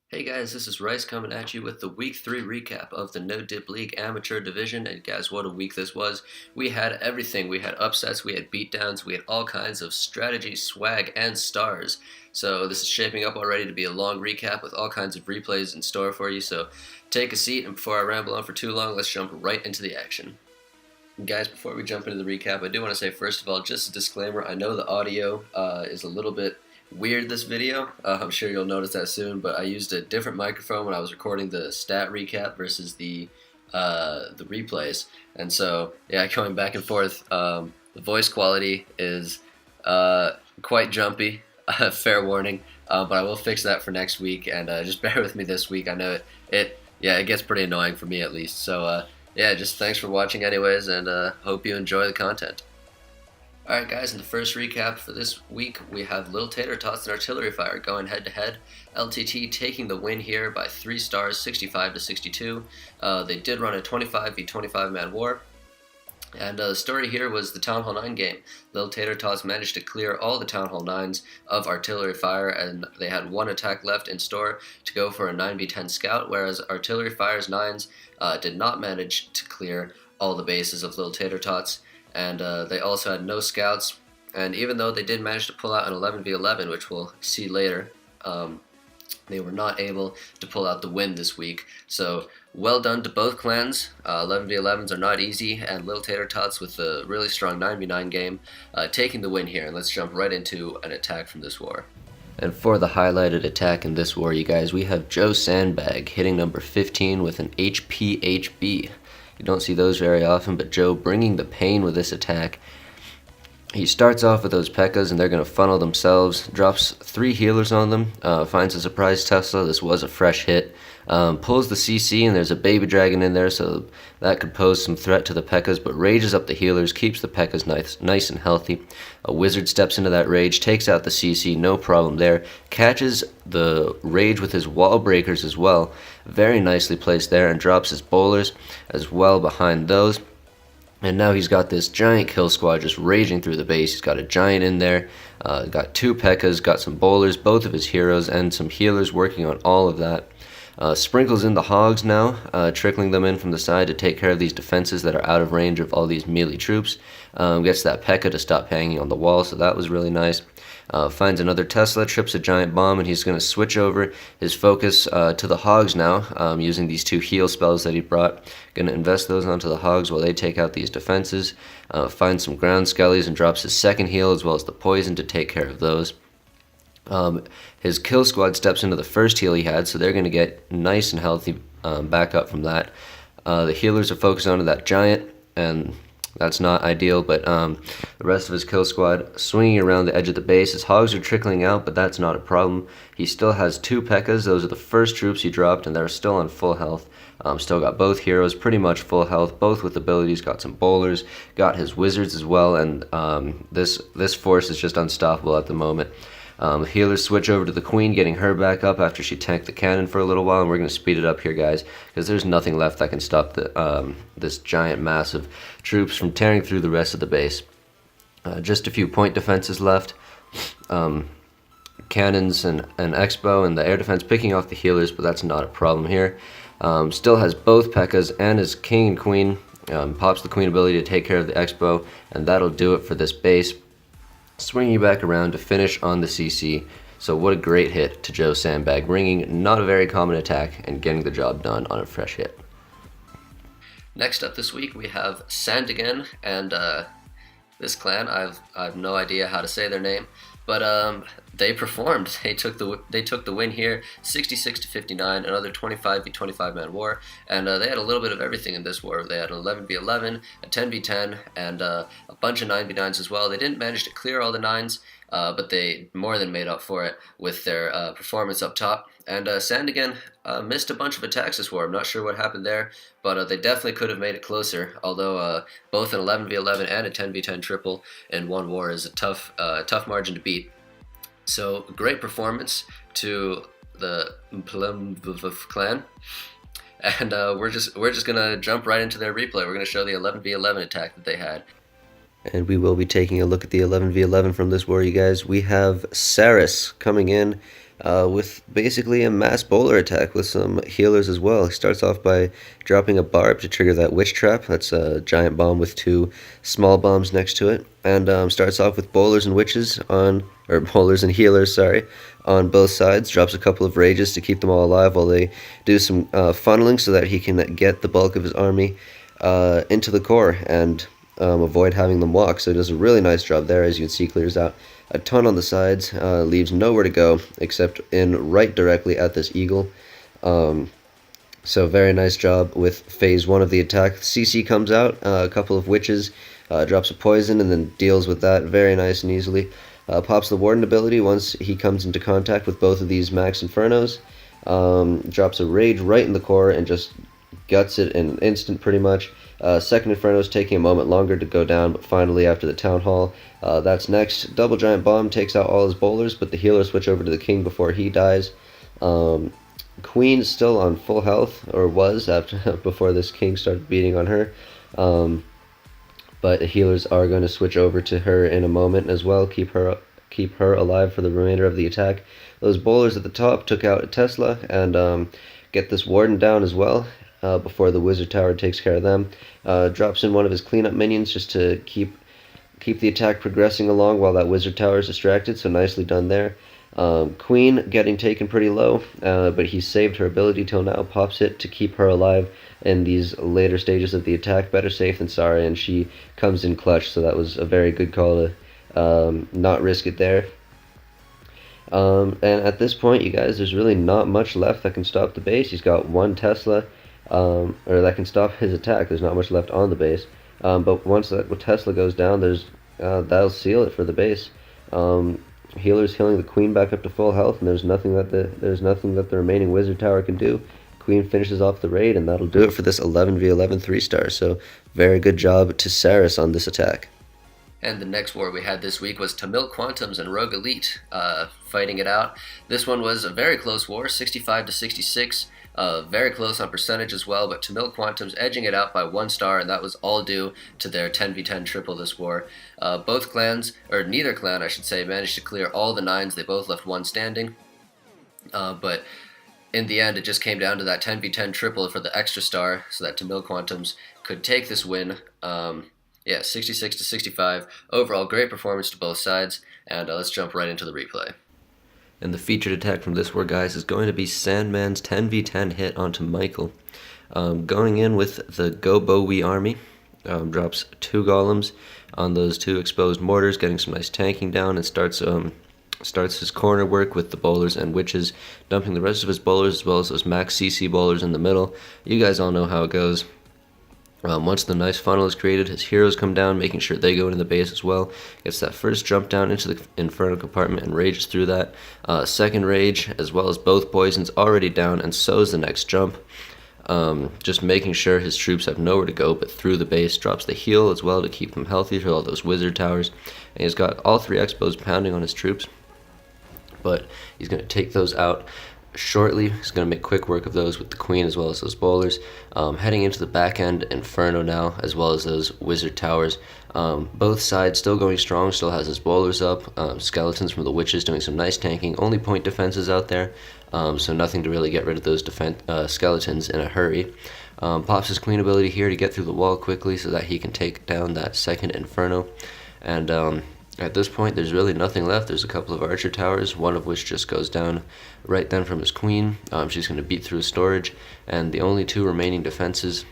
Hey guys, this is Rice coming at you with the Week 3 recap of the No Dip League Amateur Division. And guys, what a week this was. We had everything. We had upsets, we had beatdowns, we had all kinds of strategy, swag, and stars. So this is shaping up already to be a long recap with all kinds of replays in store for you. So take a seat, and before I ramble on for too long, let's jump right into the action. And guys, before we jump into the recap, I do want to say, first of all, just a disclaimer, I know the audio is a little bit weird this video. I'm sure you'll notice that soon, but I used a different microphone when I was recording the stat recap versus the replays, and so yeah, going back and forth. The voice quality is quite jumpy. Fair warning, but I will fix that for next week, and just bear with me this week. I know it gets pretty annoying for me at least. So yeah, just thanks for watching anyways, and hope you enjoy the content. Alright guys, in the first recap for this week, we have Lil Tater, Tots, and Artillery Fire going head to head. LTT taking the win here by 3 stars, 65 to 62. They did run a 25v25 man war. And the story here was the Town Hall 9 game. Lil Tater Tots managed to clear all the Town Hall 9s of Artillery Fire, and they had one attack left in store to go for a 9v10 scout, whereas Artillery Fire's 9s did not manage to clear all the bases of Lil Tater Tots. And they also had no scouts, and even though they did manage to pull out an 11v11, which we'll see later, they were not able to pull out the win this week. So well done to both clans. 11v11s are not easy, and Lil Tater Tots with a really strong 9v9 game taking the win here. And let's jump right into an attack from this war. And for the highlighted attack in this war, you guys, we have Joe Sandbag hitting number 15 with an HPHB. You don't see those very often, but Joe bringing the pain with this attack. He starts off with those P.E.K.K.A.s, and they're going to funnel themselves, drops 3 healers on them, finds a surprise Tesla. This was a fresh hit. Pulls the CC, and there's a baby dragon in there, so that could pose some threat to the P.E.K.K.A.s, but rages up the healers, keeps the P.E.K.K.A.s nice and healthy. A wizard steps into that rage, takes out the CC, no problem there. Catches the rage with his wall breakers as well, very nicely placed there, and drops his bowlers as well behind those. And now he's got this giant kill squad just raging through the base. He's got a giant in there, got 2 P.E.K.K.A.s, got some bowlers, both of his heroes, and some healers working on all of that. Sprinkles in the hogs now, trickling them in from the side to take care of these defenses that are out of range of all these melee troops. Gets that P.E.K.K.A. to stop hanging on the wall, so that was really nice. Finds another Tesla, trips a giant bomb, and he's going to switch over his focus to the hogs now, using these 2 heal spells that he brought. Going to invest those onto the hogs while they take out these defenses. Finds some ground skellies and drops his second heal as well as the poison to take care of those. His kill squad steps into the first heal he had, so they're going to get nice and healthy back up from that. The healers are focused onto that giant, and that's not ideal, but the rest of his kill squad swinging around the edge of the base. His hogs are trickling out, but that's not a problem. He still has 2 P.E.K.K.A.s. Those are the first troops he dropped, and they're still on full health. Still got both heroes pretty much full health, both with abilities. Got some bowlers, got his wizards as well, and this force is just unstoppable at the moment. The healers switch over to the queen, getting her back up after she tanked the cannon for a little while, and we're going to speed it up here, guys, because there's nothing left that can stop this giant mass of troops from tearing through the rest of the base. Just a few point defenses left. Cannons and Expo and the air defense picking off the healers, but that's not a problem here. Still has both P.E.K.K.A.s and his king and queen. Pops the queen ability to take care of the Expo, and that'll do it for this base. Swinging back around to finish on the CC. So what a great hit to Joe Sandbag, bringing not a very common attack and getting the job done on a fresh hit. Next up this week we have Sandigan, and this clan, I've no idea how to say their name, but they performed. They took the win here, 66 to 59, another 25v25 man war, and they had a little bit of everything in this war. They had an 11v11, a 10v10, and a bunch of 9v9s as well. They didn't manage to clear all the 9s, but they more than made up for it with their performance up top. And Sandigan missed a bunch of attacks this war. I'm not sure what happened there, but they definitely could have made it closer, although both an 11v11 and a 10v10 triple in one war is a tough margin to beat. So great performance to the Plymouth clan, and we're just gonna jump right into their replay. We're gonna show the 11v11 attack that they had. And we will be taking a look at the 11v11 from this war, you guys. We have Saris coming in with basically a mass bowler attack with some healers as well. He starts off by dropping a barb to trigger that witch trap. That's a giant bomb with 2 small bombs next to it. And starts off with bowlers and witches on, or bowlers and healers, sorry, on both sides. Drops a couple of rages to keep them all alive while they do some funneling so that he can get the bulk of his army into the core and avoid having them walk. So he does a really nice job there. As you can see, clears out a ton on the sides, leaves nowhere to go except in right directly at this eagle. So very nice job with phase 1 of the attack. CC comes out, a couple of witches, drops a poison and then deals with that very nice and easily. Pops the warden ability once he comes into contact with both of these max infernos. Drops a rage right in the core and just guts it in an instant pretty much. Second Inferno is taking a moment longer to go down, but finally after the Town Hall, that's next. Double Giant Bomb takes out all his bowlers, but the healers switch over to the King before he dies. Queen's still on full health, or was after before this King started beating on her. But the healers are going to switch over to her in a moment as well, keep her alive for the remainder of the attack. Those bowlers at the top took out a Tesla and get this warden down as well. Before the wizard tower takes care of them. Drops in one of his cleanup minions just to keep the attack progressing along while that wizard tower is distracted, so nicely done there. Queen getting taken pretty low, but he saved her ability till now, pops it to keep her alive in these later stages of the attack. Better safe than sorry, and she comes in clutch, so that was a very good call to not risk it there. And at this point, you guys, there's really not much left that can stop the base. He's got 1 Tesla, or that can stop his attack. There's not much left on the base, but once that Tesla goes down, that'll seal it for the base. Healers healing the Queen back up to full health, and there's nothing that the remaining wizard tower can do. Queen finishes off the raid, and that'll do it for this 11v11 3-star. So very good job to Saris on this attack. And the next war we had this week was Tamil Quantums and Rogue Elite fighting it out. This one was a very close war, 65 to 66. Very close on percentage as well, but Tamil Quantums edging it out by 1 star, and that was all due to their 10v10 triple this war. Both clans, or neither clan I should say, managed to clear all the 9s. They both left 1 standing. But in the end, it just came down to that 10v10 triple for the extra star, so that Tamil Quantums could take this win. Yeah, 66 to 65. Overall, great performance to both sides, and let's jump right into the replay. And the featured attack from this war, guys, is going to be Sandman's 10v10 hit onto Michael. Going in with the Go Bowie army, drops 2 golems on those 2 exposed mortars, getting some nice tanking down, and starts his corner work with the bowlers and witches, dumping the rest of his bowlers as well as those max CC bowlers in the middle. You guys all know how it goes. Once the nice funnel is created, his heroes come down, making sure they go into the base as well. Gets that first jump down into the Inferno compartment and rages through that. Second rage, as well as both poisons already down, and so is the next jump. Just making sure his troops have nowhere to go but through the base. Drops the heal as well to keep them healthy through all those wizard towers. And he's got all 3 expos pounding on his troops. But he's going to take those out shortly. He's going to make quick work of those with the Queen as well as those bowlers. Heading into the back end Inferno now, as well as those wizard towers. Both sides still going strong, still has his bowlers up. Skeletons from the witches doing some nice tanking. Only point defenses out there, so nothing to really get rid of those skeletons in a hurry. Pops his Queen ability here to get through the wall quickly so that he can take down that second Inferno. And at this point, there's really nothing left. There's a couple of archer towers, one of which just goes down right then from his Queen. She's going to beat through storage, and the only 2 remaining defenses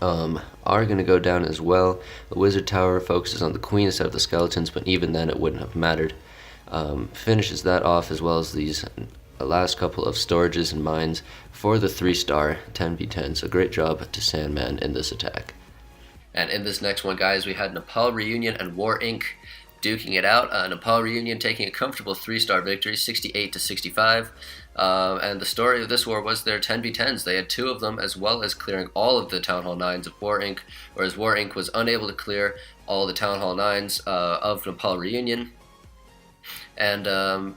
are going to go down as well. The wizard tower focuses on the Queen instead of the skeletons, but even then it wouldn't have mattered. Finishes that off, as well as these last couple of storages and mines for the 3-star 10v10. So great job to Sandman in this attack. And in this next one, guys, we had Nepal Reunion and War Inc. duking it out. Nepal Reunion taking a comfortable 3-star victory, 68 to 65. And the story of this war was their 10v10s. They had 2 of them, as well as clearing all of the Town Hall 9s of War Inc., whereas War Inc. was unable to clear all the Town Hall 9s of Nepal Reunion. And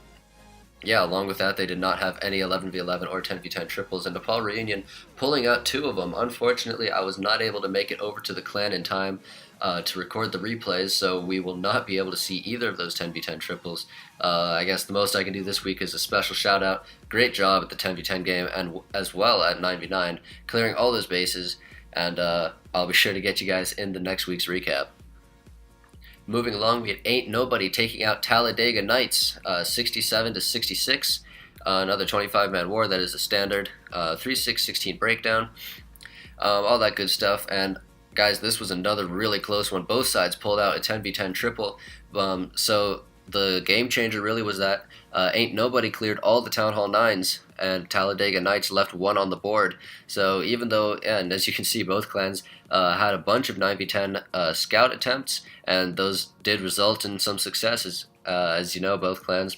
yeah, along with that, they did not have any 11v11 or 10v10 triples, and Nepal Reunion pulling out 2 of them. Unfortunately, I was not able to make it over to the clan in time. to record the replays, so we will not be able to see either of those 10v10 triples. I guess the most I can do this week is a special shout out. Great job at the 10v10 game, and as well at 9v9, clearing all those bases, and I'll be sure to get you guys in the next week's recap. Moving along, we had Ain't Nobody taking out Talladega Knights, 67-66. Another 25-man war, that is a standard. 3-6-16 breakdown. All that good stuff. And guys, this was another really close one. Both sides pulled out a 10v10 triple. So the game changer really was that Ain't Nobody cleared all the Town Hall 9s, and Talladega Knights left one on the board. So even though, and as you can see, both clans had a bunch of 9v10 scout attempts, and those did result in some successes. As you know, both clans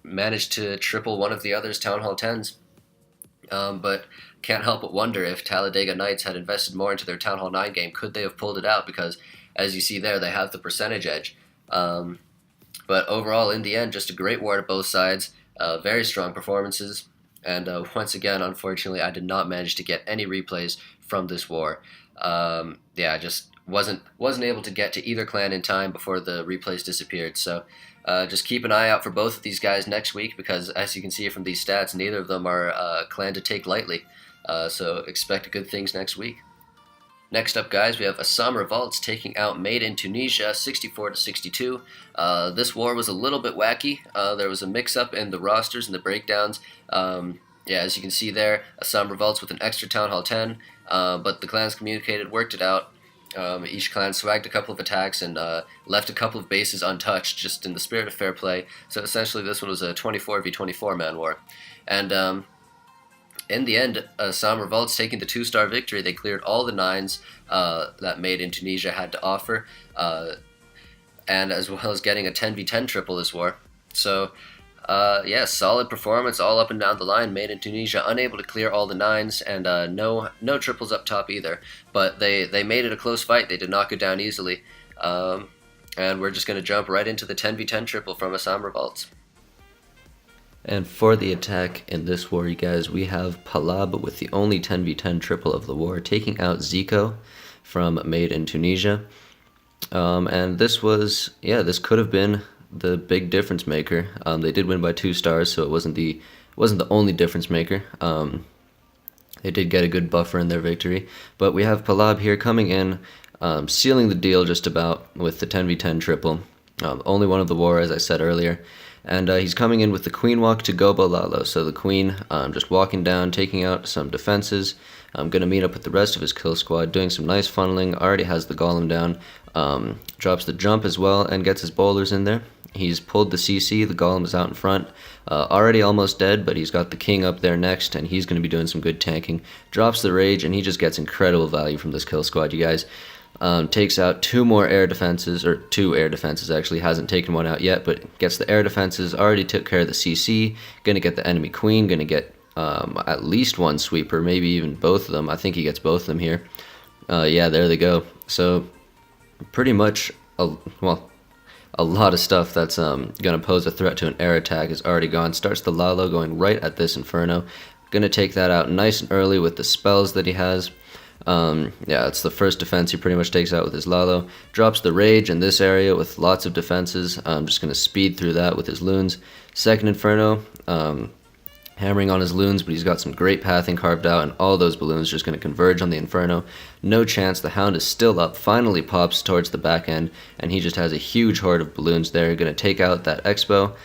managed to triple one of the other's Town Hall 10s. But can't help but wonder if Talladega Knights had invested more into their Town Hall 9 game, could they have pulled it out? Because as you see there, they have the percentage edge. But overall, in the end, just a great war to both sides. Very strong performances. And once again, unfortunately, I did not manage to get any replays from this war. I just wasn't able to get to either clan in time before the replays disappeared. So just keep an eye out for both of these guys next week, because as you can see from these stats, neither of them are a clan to take lightly. So expect good things next week. Next up, guys, we have Sombre taking out Made in Tunisia, 64-62. This war was a little bit wacky. There was a mix-up in the rosters and the breakdowns. As you can see there, Sombre with an extra Town Hall 10, but the clans communicated, worked it out. Each clan swagged a couple of attacks and left a couple of bases untouched, just in the spirit of fair play. So essentially, this one was a 24v24 man war. And in the end, Sombre taking the 2-star victory. They cleared all the 9s that Made in Tunisia had to offer, and as well as getting a 10v10 triple this war. So, solid performance all up and down the line. Made in Tunisia unable to clear all the 9s, and no triples up top either. But they made it a close fight. They did not go down easily. And we're just going to jump right into the 10v10 triple from a Sombre. And for the attack in this war, you guys, we have Palab with the only 10v10 triple of the war, taking out Zico from Made in Tunisia. And this was, this could have been the big difference maker. They did win by 2 stars, so it wasn't the only difference maker. They did get a good buffer in their victory. But we have Palab here coming in, sealing the deal just about with the 10v10 triple. Only one of the war, as I said earlier. And he's coming in with the Queen Walk to Gobo Lalo. So the Queen just walking down, taking out some defenses. Going to meet up with the rest of his kill squad, doing some nice funneling. Already has the Golem down. Drops the jump as well and gets his bowlers in there. He's pulled the CC. The Golem is out in front. Already almost dead, but he's got the King up there next, and he's going to be doing some good tanking. Drops the Rage, and he just gets incredible value from this kill squad, you guys. Takes out 2 air defenses actually, hasn't taken one out yet, but gets the air defenses, already took care of the CC, gonna get the enemy queen, gonna get at least 1 sweeper, maybe even both of them. I think he gets both of them here. There they go. So pretty much, a lot of stuff that's gonna pose a threat to an air attack is already gone. Starts the Lalo going right at this Inferno. Gonna take that out nice and early with the spells that he has. It's the first defense he pretty much takes out with his Lalo. Drops the Rage in this area with lots of defenses. I'm just going to speed through that with his Loons. Second Inferno, hammering on his Loons, but he's got some great pathing carved out, and all those balloons just going to converge on the Inferno. No chance, the Hound is still up, finally pops towards the back end, and he just has a huge horde of balloons there. Going to take out that Expo,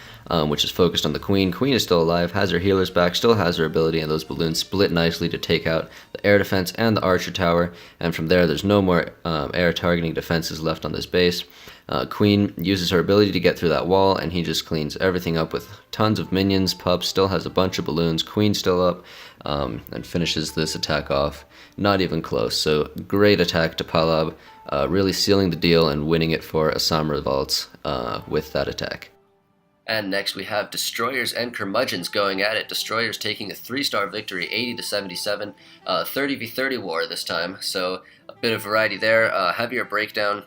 which is focused on the Queen. Queen is still alive, has her healers back, still has her ability, and those balloons split nicely to take out the air defense and the Archer Tower, and from there's no more air targeting defenses left on this base. Queen uses her ability to get through that wall, and he just cleans everything up with tons of minions. Pup still has a bunch of balloons. Queen still up, and finishes this attack off. Not even close. So great attack to Palab, really sealing the deal and winning it for Sombre with that attack. And next we have Destroyers and Curmudgeons going at it. Destroyers taking a 3-star victory, 80-77, 30v30 war this time. So a bit of variety there, heavier breakdown,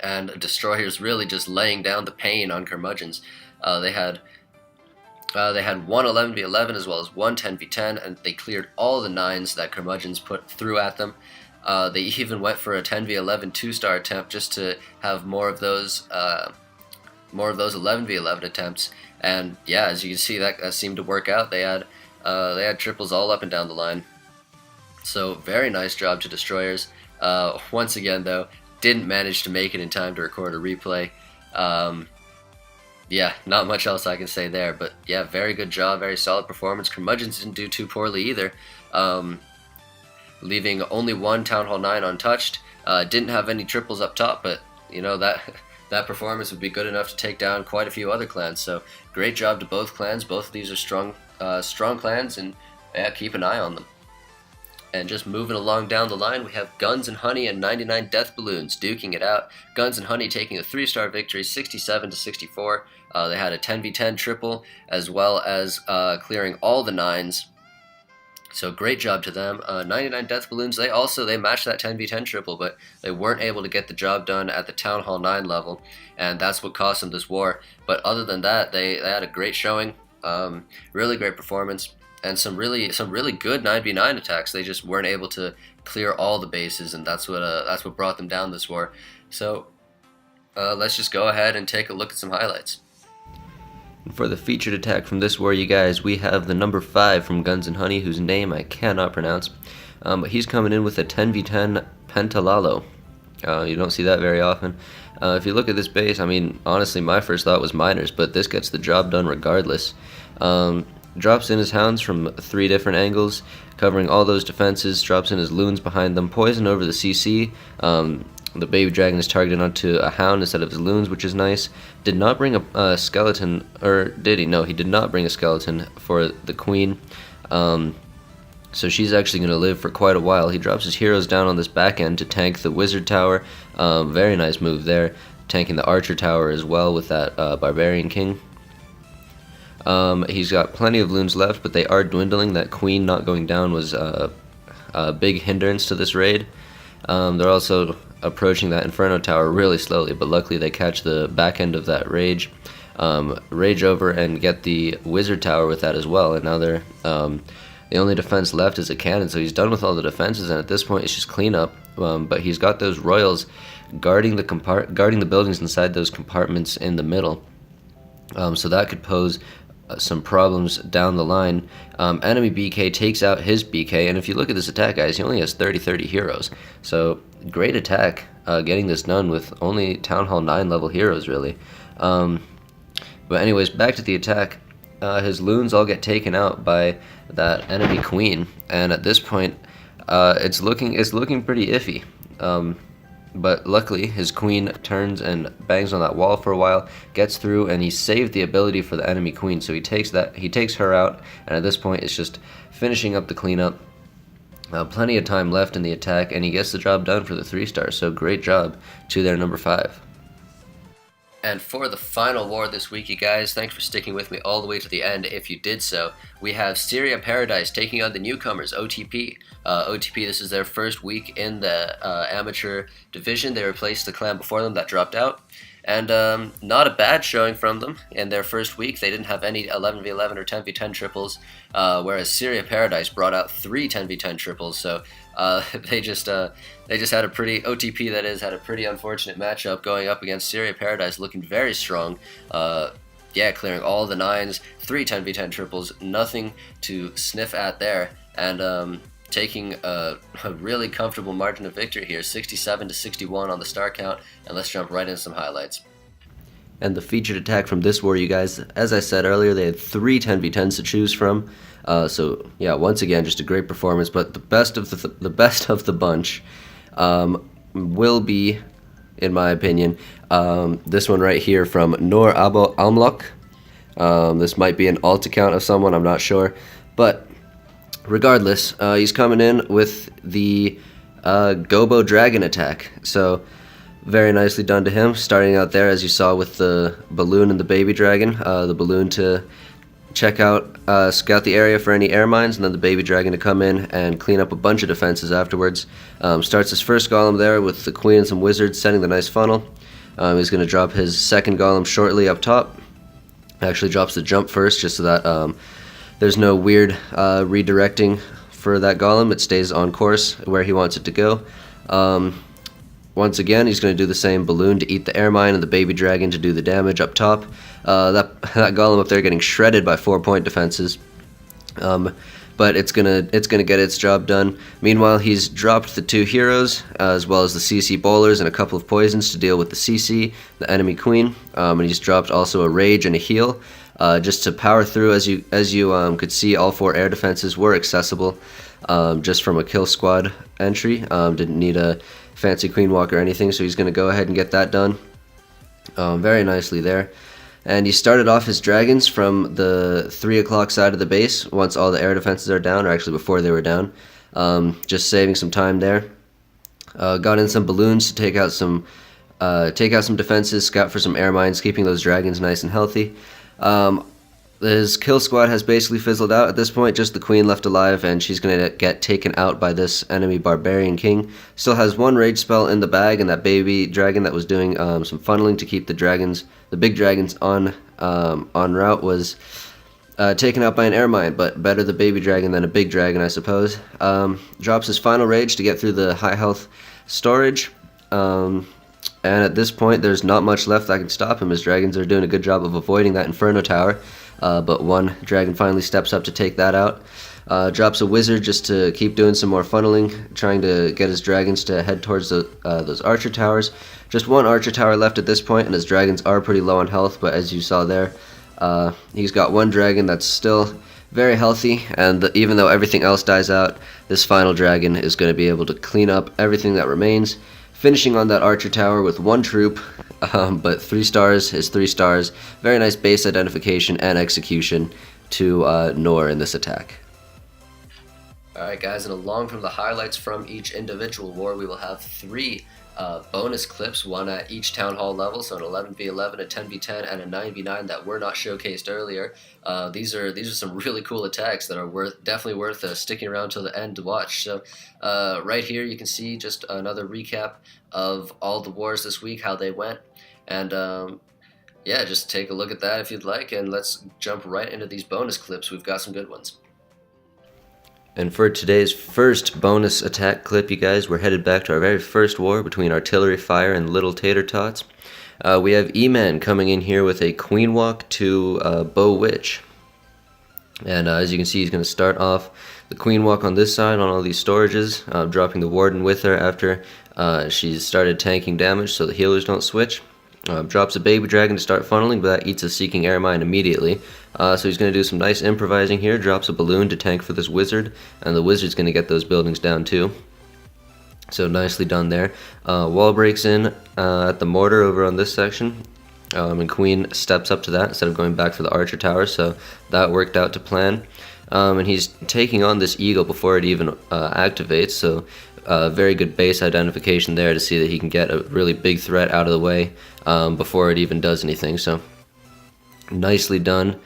and Destroyers really just laying down the pain on Curmudgeons. They had one 11v11 as well as one 10v10, and they cleared all the 9s that Curmudgeons put through at them. They even went for a 10v11 2-star attempt just to have more of those 11v11 attempts. And yeah, as you can see, that seemed to work out. They had triples all up and down the line. So very nice job to destroyers. Once again, though, didn't manage to make it in time to record a replay. Yeah, not much else I can say there, but yeah, very good job, very solid performance. Curmudgeons didn't do too poorly either, leaving only one Town Hall 9 untouched. Didn't have any triples up top, but you know that performance would be good enough to take down quite a few other clans. So great job to both clans. Both of these are strong clans, and yeah, keep an eye on them. And just moving along down the line, we have Guns and Honey and 99 Death Balloons duking it out. Guns and Honey taking a 3-star victory, 67-64. They had a 10v10 triple, as well as clearing all the 9s. So great job to them. 99 Death Balloons, they matched that 10v10 triple, but they weren't able to get the job done at the Town Hall 9 level, and that's what cost them this war. But other than that, they had a great showing, really great performance, and some really good 9v9 attacks. They just weren't able to clear all the bases, and that's what brought them down this war. So let's just go ahead and take a look at some highlights. For the featured attack from this war, you guys, we have the number 5 from Guns and Honey, whose name I cannot pronounce, but he's coming in with a 10v10 Pentalalo. You don't see that very often. If you look at this base, I mean, honestly, my first thought was miners, but this gets the job done regardless. Drops in his hounds from 3 different angles, covering all those defenses, drops in his loons behind them, poison over the CC. The baby dragon is targeted onto a hound instead of his loons, which is nice. Did not bring a skeleton, or did he? No, he did not bring a skeleton for the queen. So she's actually going to live for quite a while. He drops his heroes down on this back end to tank the wizard tower. Very nice move there. Tanking the archer tower as well with that barbarian king. He's got plenty of loons left, but they are dwindling. That queen not going down was a big hindrance to this raid. They're also approaching that Inferno Tower really slowly, but luckily they catch the back end of that rage over and get the Wizard Tower with that as well. And now they're the only defense left is a cannon, so he's done with all the defenses, and at this point it's just cleanup. But he's got those royals guarding the buildings inside those compartments in the middle, so that could pose some problems down the line. Enemy BK takes out his BK, and if you look at this attack, guys, he only has 30 heroes. So great attack, getting this done with only Town Hall 9 level heroes, really. But anyways, back to the attack. His loons all get taken out by that enemy queen, and at this point, it's looking pretty iffy. But luckily, his queen turns and bangs on that wall for a while, gets through, and he saved the ability for the enemy queen. So he takes her out, and at this point, it's just finishing up the cleanup. Plenty of time left in the attack, and he gets the job done for the 3-star. So great job to their number 5. And for the final war this week, you guys, thanks for sticking with me all the way to the end. If you did so, we have Syrian Paradise taking on the newcomers, OTP. OTP, this is their first week in the amateur division. They replaced the clan before them that dropped out. And not a bad showing from them in their first week. They didn't have any 11v11 or 10v10 triples, whereas Syrian Paradise brought out 3 10v10 triples. So they just had a pretty OTP had a pretty unfortunate matchup going up against Syrian Paradise, looking very strong. Yeah, clearing all the 9s, 3 10v10 triples, nothing to sniff at there, and taking a really comfortable margin of victory here, 67-61 on the star count. And let's jump right into some highlights. And the featured attack from this war, you guys, as I said earlier, they had 3 10v10s to choose from. So yeah, once again, just a great performance. But the best of the bunch will be, in my opinion, this one right here from Noor Abo Almlok. This might be an alt account of someone, I'm not sure, but regardless, he's coming in with the Gobo Dragon attack. So very nicely done to him, starting out there as you saw with the balloon and the baby dragon. The balloon to check out, scout the area for any air mines, and then the baby dragon to come in and clean up a bunch of defenses afterwards. Starts his first golem there with the queen and some wizards, setting the nice funnel. He's going to drop his second golem shortly up top. Actually drops the jump first, just so that there's no weird redirecting for that golem. It stays on course where he wants it to go. Once again, he's going to do the same balloon to eat the air mine and the baby dragon to do the damage up top. That golem up there getting shredded by 4-point defenses. But it's gonna get its job done. Meanwhile, he's dropped the 2 heroes as well as the CC bowlers and a couple of poisons to deal with the CC, the enemy queen. And he's dropped also a rage and a heal just to power through. As you could see, all 4 air defenses were accessible just from a kill squad entry. Didn't need a fancy queen walk or anything, so he's going to go ahead and get that done very nicely there. And he started off his dragons from the 3 o'clock side of the base once all the air defenses are down, or actually before they were down, just saving some time there. Got in some balloons to take out some defenses, scout for some air mines, keeping those dragons nice and healthy. His kill squad has basically fizzled out at this point, just the queen left alive, and she's going to get taken out by this enemy barbarian king. Still has 1 rage spell in the bag, and that baby dragon that was doing some funneling to keep the big dragons on route was taken out by an air mine, but better the baby dragon than a big dragon, I suppose. Drops his final rage to get through the high health storage. And at this point, there's not much left that can stop him. His dragons are doing a good job of avoiding that Inferno Tower. But 1 dragon finally steps up to take that out. Drops a wizard just to keep doing some more funneling, trying to get his dragons to head towards those archer towers. Just 1 archer tower left at this point, and his dragons are pretty low on health, but as you saw there, he's got 1 dragon that's still very healthy, and even though everything else dies out, this final dragon is going to be able to clean up everything that remains, finishing on that archer tower with 1 troop, but 3 stars is 3 stars. Very nice base identification and execution to Nor in this attack. Alright guys, and along from the highlights from each individual war, we will have 3 bonus clips, 1 at each town hall level, so an 11v11, a 10v10, and a 9v9 that were not showcased earlier. These are some really cool attacks that are definitely worth sticking around till the end to watch. So right here you can see just another recap of all the wars this week, how they went, and yeah, just take a look at that if you'd like, and let's jump right into these bonus clips. We've got some good ones. And for today's first bonus attack clip, you guys, we're headed back to our very first war between artillery fire and little Tater Tots. We have E-Man coming in here with a queen walk to Bow Witch. And as you can see, he's going to start off the queen walk on this side on all these storages, dropping the warden with her after she's started tanking damage so the healers don't switch. Drops a baby dragon to start funneling, but that eats a seeking air mine immediately. So he's going to do some nice improvising here, drops a balloon to tank for this wizard, and the wizard's going to get those buildings down too. So nicely done there. Wall breaks in at the mortar over on this section, and Queen steps up to that instead of going back for the archer tower, so that worked out to plan. And he's taking on this eagle before it even activates, so very good base identification there to see that he can get a really big threat out of the way before it even does anything, so nicely done.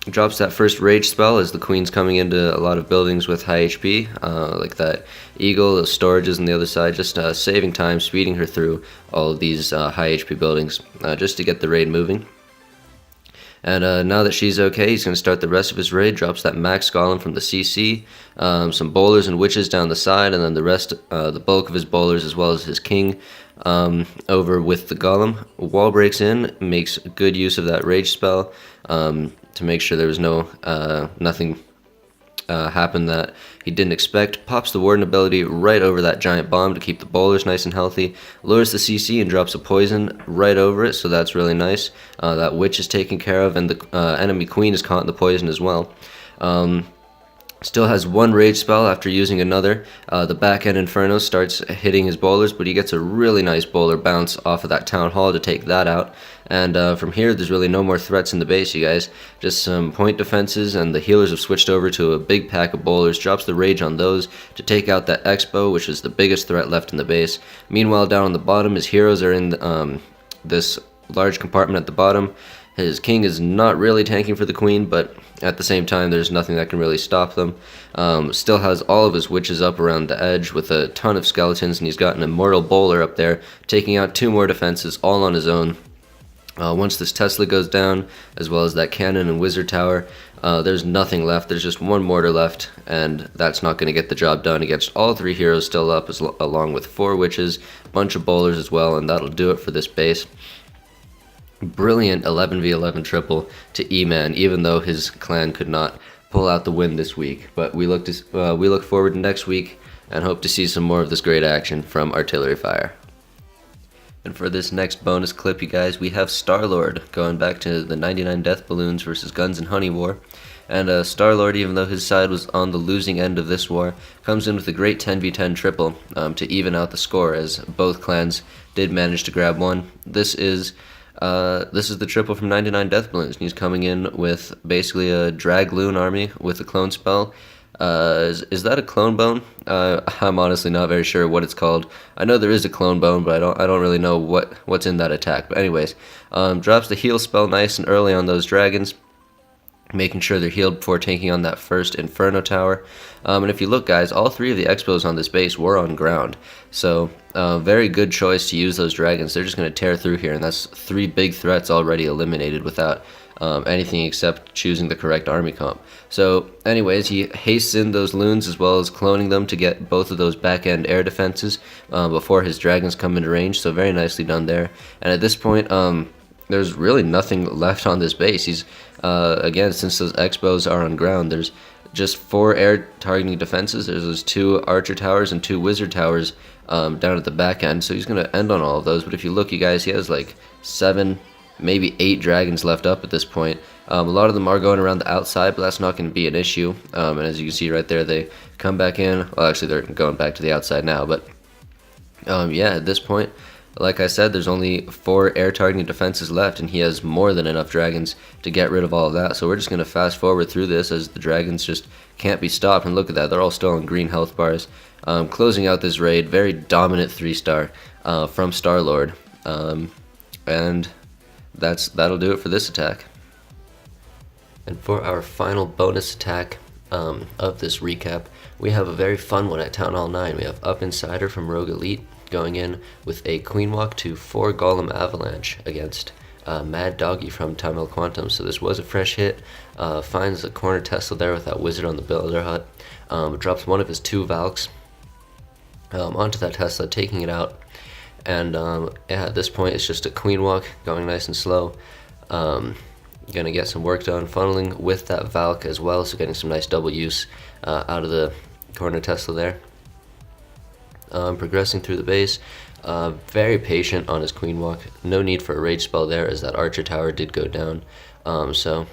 Drops that first rage spell as the queen's coming into a lot of buildings with high HP, like that eagle, those storages on the other side, just saving time, speeding her through all of these high HP buildings just to get the raid moving. And now that she's okay, he's going to start the rest of his raid. Drops that max golem from the CC, some bowlers and witches down the side, and then the rest, the bulk of his bowlers as well as his king over with the golem. Wall breaks in, makes good use of that rage spell to make sure there was nothing happen that he didn't expect. Pops the warden ability right over that giant bomb to keep the bowlers nice and healthy. Lures the CC and drops a poison right over it, so that's really nice. That witch is taken care of, and the enemy queen is caught in the poison as well. Still has 1 rage spell after using another. The back end Inferno starts hitting his bowlers, but he gets a really nice bowler bounce off of that town hall to take that out. And from here, there's really no more threats in the base, you guys. Just some point defenses, and the healers have switched over to a big pack of bowlers. Drops the rage on those to take out that Expo, which is the biggest threat left in the base. Meanwhile, down on the bottom, his heroes are in this large compartment at the bottom. His king is not really tanking for the queen, but at the same time, there's nothing that can really stop them. Still has all of his witches up around the edge with a ton of skeletons, and he's got an immortal bowler up there, taking out 2 more defenses all on his own. Once this Tesla goes down, as well as that cannon and wizard tower, There's nothing left. There's just one mortar left, and that's not going to get the job done against all 3 heroes still up, along with 4 witches, a bunch of bowlers as well, and that'll do it for this base. Brilliant 11v11 triple to E-Man, even though his clan could not pull out the win this week. But we look forward to next week and hope to see some more of this great action from artillery fire. And for this next bonus clip, you guys, we have Star-Lord going back to the 99 Death Balloons versus Guns and Honey War. And Star-Lord, even though his side was on the losing end of this war, comes in with a great 10v10 triple to even out the score, as both clans did manage to grab one. This is the triple from 99 Death Balloons, and he's coming in with basically a Dragloon army with a clone spell. Is that a clone bone? I'm honestly not very sure what it's called. I know there is a clone bone, but I don't really know what's in that attack. But anyways, drops the heal spell nice and early on those dragons, making sure they're healed before taking on that first Inferno Tower. And if you look, guys, all 3 of the Expos on this base were on ground. So, very good choice to use those dragons. They're just going to tear through here, and that's 3 big threats already eliminated without anything except choosing the correct army comp. So, anyways, he hastes in those loons as well as cloning them to get both of those back-end air defenses before his dragons come into range. So, very nicely done there. And at this point, there's really nothing left on this base. He's again, since those Expos are on ground, there's just 4 air targeting defenses. There's those 2 archer towers and 2 wizard towers down at the back end. So he's going to end on all of those. But if you look, you guys, he has like 7, maybe 8 dragons left up at this point. A lot of them are going around the outside, but that's not going to be an issue. And as you can see right there, they come back in. Well, actually, they're going back to the outside now. But yeah, at this point, like I said, there's only 4 air targeting defenses left, and he has more than enough dragons to get rid of all of that. So we're just going to fast forward through this as the dragons just can't be stopped. And look at that, they're all still on green health bars. Closing out this raid, very dominant 3-star from Star-Lord. And that'll do it for this attack. And for our final bonus attack of this recap, we have a very fun one at Town Hall 9. We have Up Insider from Rogue Elite going in with a Queen Walk to 4 Golem Avalanche against Mad Doggy from Tamil Quantum. So this was a fresh hit. Finds a corner Tesla there with that Wizard on the Builder Hut. Drops one of his 2 Valks onto that Tesla, taking it out. And yeah, at this point, it's just a Queen Walk going nice and slow. Gonna get some work done, funneling with that Valk as well, so getting some nice double use out of the corner Tesla there. Progressing through the base, very patient on his Queen Walk. No need for a rage spell there, as that Archer Tower did go down. So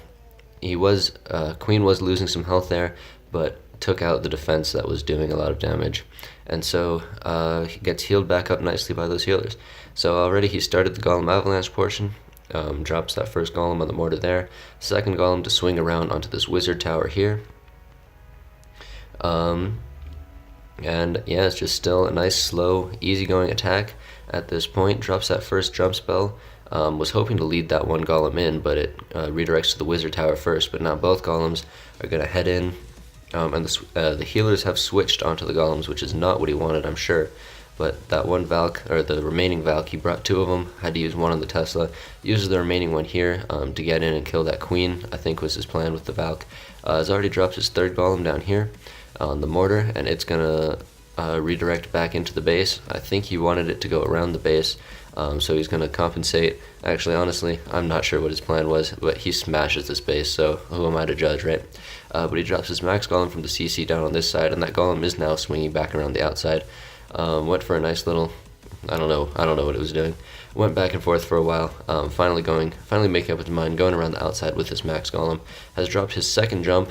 he was Queen was losing some health there, but took out the defense that was doing a lot of damage, and so he gets healed back up nicely by those healers. So already he started the Golem Avalanche portion. Drops that first Golem on the mortar there. Second Golem to swing around onto this Wizard Tower here. And yeah, it's just still a nice, slow, easygoing attack at this point. Drops that first jump spell. Was hoping to lead that one Golem in, but it redirects to the Wizard Tower first. But now both Golems are going to head in. And the healers have switched onto the Golems, which is not what he wanted, I'm sure. But that one Valk, or the remaining Valk, he brought 2 of them, had to use one on the Tesla. Uses the remaining one here to get in and kill that Queen, I think was his plan with the Valk. Has already dropped his 3rd Golem down here on the mortar, and it's going to redirect back into the base. I think he wanted it to go around the base, so he's going to compensate. Actually, honestly, I'm not sure what his plan was, but he smashes this base, so who am I to judge, right? But he drops his Max Golem from the CC down on this side, and that Golem is now swinging back around the outside. Went for a nice little, I don't know what it was doing. Went back and forth for a while, finally making up his mind, going around the outside with his Max Golem. Has dropped his 2nd jump,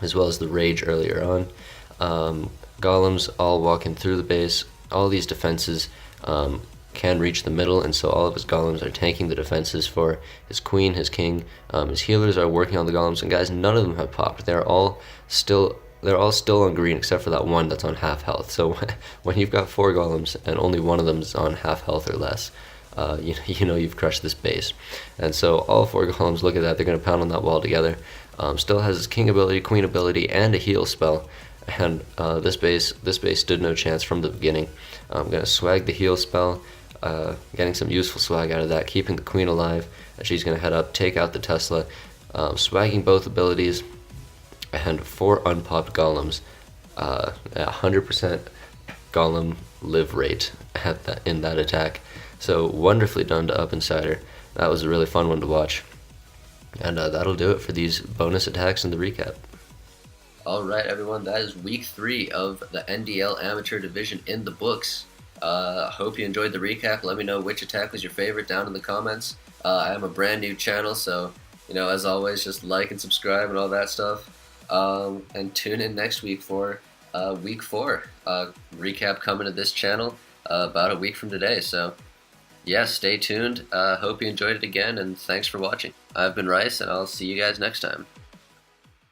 as well as the Rage earlier on. Golems all walking through the base. All these defenses can reach the middle, and so all of his Golems are tanking the defenses for his Queen, his King. His healers are working on the Golems, and guys, none of them have popped. They're all still on green, except for that one that's on half health. So when you've got 4 Golems and only one of them's on half health or less, you know you've crushed this base. And so all 4 Golems, look at that, they're going to pound on that wall together. Still has his King ability, Queen ability, and a heal spell. And this base stood no chance from the beginning. I'm going to swag the heal spell, getting some useful swag out of that, keeping the Queen alive. And she's going to head up, take out the Tesla. Swagging both abilities, and 4 unpopped golems. 100% golem live rate in that attack. So wonderfully done to Up Insider. That was a really fun one to watch. And that'll do it for these bonus attacks in the recap. Alright everyone, that is week 3 of the NDL Amateur Division in the books. Hope you enjoyed the recap. Let me know which attack was your favorite down in the comments. I am a brand new channel, so as always, just like and subscribe and all that stuff. And tune in next week for week 4 recap coming to this channel about a week from today. So yeah, stay tuned. Hope you enjoyed it again, and thanks for watching. I've been Rice, and I'll see you guys next time.